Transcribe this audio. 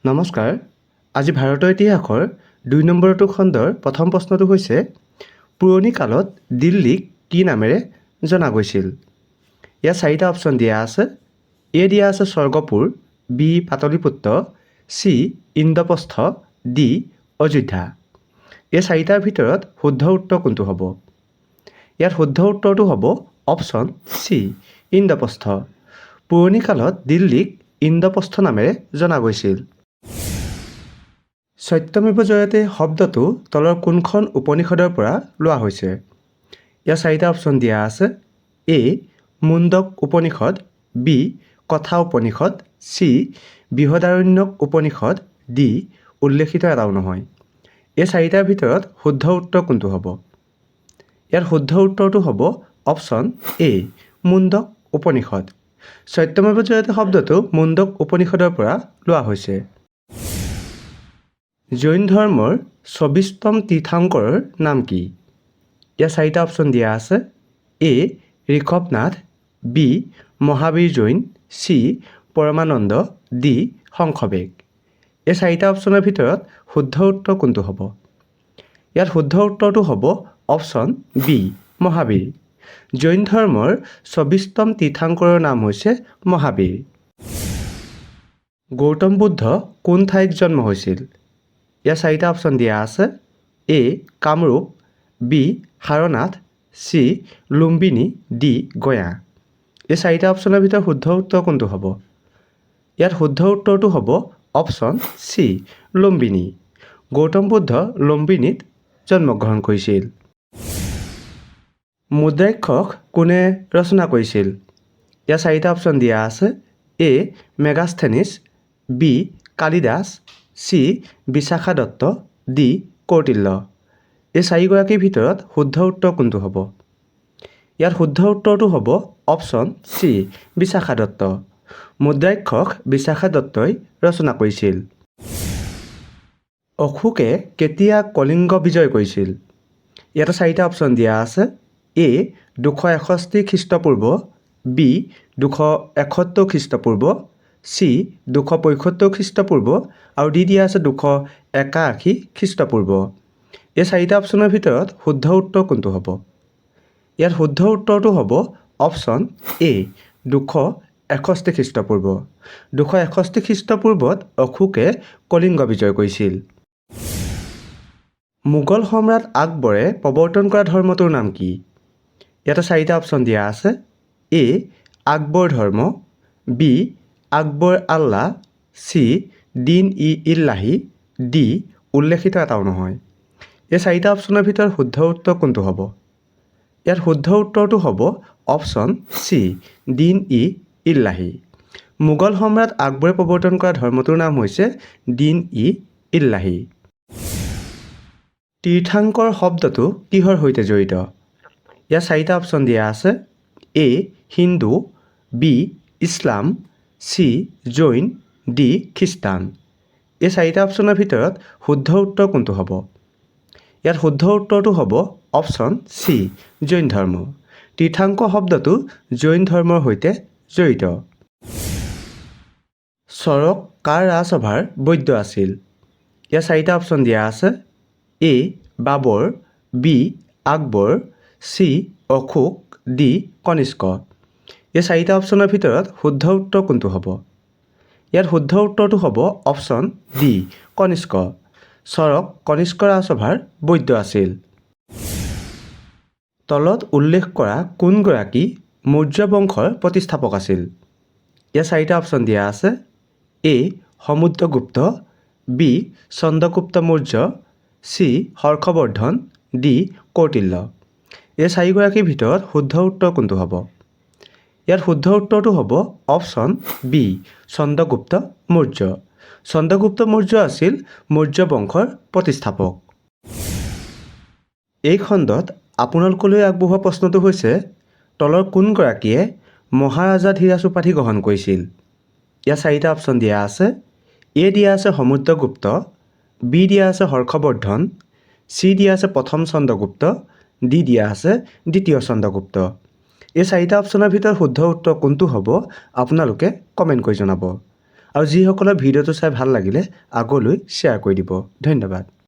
নমস্কাৰ। আজি ভাৰতৰ ইতিহাসৰ ২ নম্বৰটো খণ্ডৰ প্ৰথম প্ৰশ্নটো হৈছে পুৰণি কালত দিল্লীক কি নামেৰে জনা গৈছিল? ইয়াত 4টা অপশ্যন দিয়া আছে। এ দিয়া আছে Swargapur, B Pataliputra, C Indraprastha, D Ayodhya. এই 4টাৰ ভিতৰত শুদ্ধ উত্তৰ কোনটো হ'ব? ইয়াত শুদ্ধ উত্তৰটো হ'ব অপশ্যন চি ইন্দ্ৰপ্ৰস্থ। পুৰণি কালত দিল্লীক ইন্দ্ৰপ্ৰস্থ নামেৰে জনা গৈছিল। সত্যমেৱ জয়তে শব্দটো তলৰ কোনখন উপনিষদৰ পৰা লোৱা হৈছে? ইয়াত 4টা অপশ্যন দিয়া আছে। এ মুণ্ডক উপনিষদ, বি কথা উপনিষদ, চি বৃহদাৰণ্যক উপনিষদ, ডি উল্লেখিত এটাও নহয়। এই 4টাৰ ভিতৰত শুদ্ধ উত্তৰ কোনটো হ'ব? ইয়াত শুদ্ধ উত্তৰটো হ'ব অপশ্যন এ মুণ্ডক উপনিষদ। সত্যমেৱ জয়তে শব্দটো মুণ্ডক উপনিষদৰ পৰা লোৱা হৈছে। জৈন ধৰ্মৰ 24তম তীৰ্থংকৰৰ নাম কি? ইয়াত 4টা অপশ্যন দিয়া আছে। এ ঋষভনাথ, বি মহাবীৰ জৈন, চি পৰমানন্দ, ডি শংখবেগ। এই 4টা অপশ্যনৰ ভিতৰত শুদ্ধ উত্তৰ কোনটো হ'ব? ইয়াত শুদ্ধ উত্তৰটো হ'ব অপশ্যন বি মহাবীৰ। জৈন ধৰ্মৰ 24তম তীৰ্থংকৰৰ নাম হৈছে মহাবীৰ। গৌতম বুদ্ধ কোন ঠাইত জন্ম হৈছিল? ইয়াত 4টা অপশ্যন দিয়া আছে। A Kamrup, B Sarnath, C Lumbini, D Gaya. এই 4টা অপশ্যনৰ ভিতৰত শুদ্ধ উত্তৰ কোনটো হ'ব? ইয়াত শুদ্ধ উত্তৰটো হ'ব অপশ্যন চি লুম্বিনী। গৌতম বুদ্ধ লুম্বিনীত জন্মগ্ৰহণ কৰিছিল। মুদ্ৰাক্ষক কোনে ৰচনা কৰিছিল? ইয়াত 4টা অপশ্যন দিয়া আছে। A Megasthenes, B Kalidas, C Vishakha Datta, D Kautilya. এই 4গৰাকীৰ ভিতৰত শুদ্ধ উত্তৰ কোনটো হ'ব? ইয়াত শুদ্ধ উত্তৰটো হ'ব অপশ্যন চি বিশাখা দত্ত। মুদ্ৰাক্ষক বিশাখা দত্তই ৰচনা কৰিছিল। অশোকে কেতিয়া কলিংগ বিজয় কৰিছিল? ইয়াতে 4টা অপশ্যন দিয়া আছে। এ 261 খ্ৰীষ্টপূৰ্ব, বি 271 খ্ৰীষ্টপূৰ্ব, চি 275 খ্ৰীষ্টপূৰ্ব আৰু ডি দিয়া আছে 281 খ্ৰীষ্টপূৰ্ব। এই 4টা অপশ্যনৰ ভিতৰত শুদ্ধ উত্তৰ কোনটো হ'ব? ইয়াত শুদ্ধ উত্তৰটো হ'ব অপশ্যন এ 261 খ্ৰীষ্টপূৰ্ব। 261 খ্ৰীষ্টপূৰ্বত অশোকে কলিংগ বিজয় কৰিছিল। মোগল সম্ৰাট আকবৰে প্ৰৱৰ্তন কৰা ধৰ্মটোৰ নাম কি? ইয়াতে 4টা অপশ্যন দিয়া আছে। এ আকবৰ ধৰ্ম, বি আকবৰ আল্লাহ, চি দিন ই ইল্লাহি, ডি উল্লেখিত এটাও নহয়। এই 4টা অপশ্যনৰ ভিতৰত শুদ্ধ উত্তৰ কোনটো হ'ব? ইয়াত শুদ্ধ উত্তৰটো হ'ব অপশ্যন চি দিন ই ইল্লাহি। মোগল সম্ৰাট আকবৰে প্ৰৱৰ্তন কৰা ধৰ্মটোৰ নাম হৈছে দিন ই ইল্লাহি। তীৰ্থংকৰ শব্দটো কিহৰ সৈতে জড়িত? ইয়াত 4টা অপশ্যন দিয়া আছে। A Hindu, B Islam, C Jain, D খ্ৰীষ্টান। এই 4টা অপশ্যনৰ ভিতৰত শুদ্ধ উত্তৰ কোনটো হ'ব? ইয়াত শুদ্ধ উত্তৰটো হ'ব অপশ্যন চি জৈন ধৰ্ম। তীৰ্থংক শব্দটো জৈন ধৰ্মৰ সৈতে জড়িত। চৰক কাৰ ৰাজসভাৰ বৈদ্য আছিল? ইয়াত 4টা অপশ্যন দিয়া আছে। A Babar, B Akbar, C Ashoka, D Kanishka. এই 4টা অপশ্যনৰ ভিতৰত শুদ্ধ উত্তৰ কোনটো হ'ব? ইয়াত শুদ্ধ উত্তৰটো হ'ব অপশ্যন ডি কনিষ্ক। চৰক কনিষ্ক ৰাজসভাৰ বৈদ্য আছিল। তলত উল্লেখ কৰা কোনগৰাকী মৌৰ্য বংশৰ প্ৰতিষ্ঠাপক আছিল? ইয়াত 4টা অপশ্যন দিয়া আছে। A Samudragupta, B Chandragupta Maurya, C Harshavardhana, D Kautilya. এই 4গৰাকীৰ ভিতৰত শুদ্ধ উত্তৰ কোনটো হ'ব? ইয়াত শুদ্ধ উত্তৰটো হ'ব অপশ্যন বি চন্দ্ৰগুপ্ত মৌৰ্য। চন্দ্ৰগুপ্ত মৌৰ্য আছিল মৌৰ্য বংশৰ প্ৰতিষ্ঠাপক। এই খণ্ডত আপোনালোকলৈ আগবঢ়োৱা প্ৰশ্নটো হৈছে তলৰ কোনগৰাকীয়ে মহাৰাজাধিৰাজ উপাধি গ্ৰহণ কৰিছিল? ইয়াত 4টা অপশ্যন দিয়া আছে। এ দিয়া আছে সমুদ্ৰগুপ্ত, বি দিয়া আছে হৰ্ষবৰ্ধন, চি দিয়া আছে প্ৰথম চন্দ্ৰগুপ্ত, ডি দিয়া আছে দ্বিতীয় চন্দ্ৰগুপ্ত। এই 4টা অপশ্যনৰ ভিতৰত শুদ্ধ উত্তৰ কোনটো হ'ব আপোনালোকে কমেণ্ট কৰি জনাব। আৰু যিসকলৰ ভিডিঅ'টো চাই ভাল লাগিলে আগলৈ শ্বেয়াৰ কৰি দিব। ধন্যবাদ।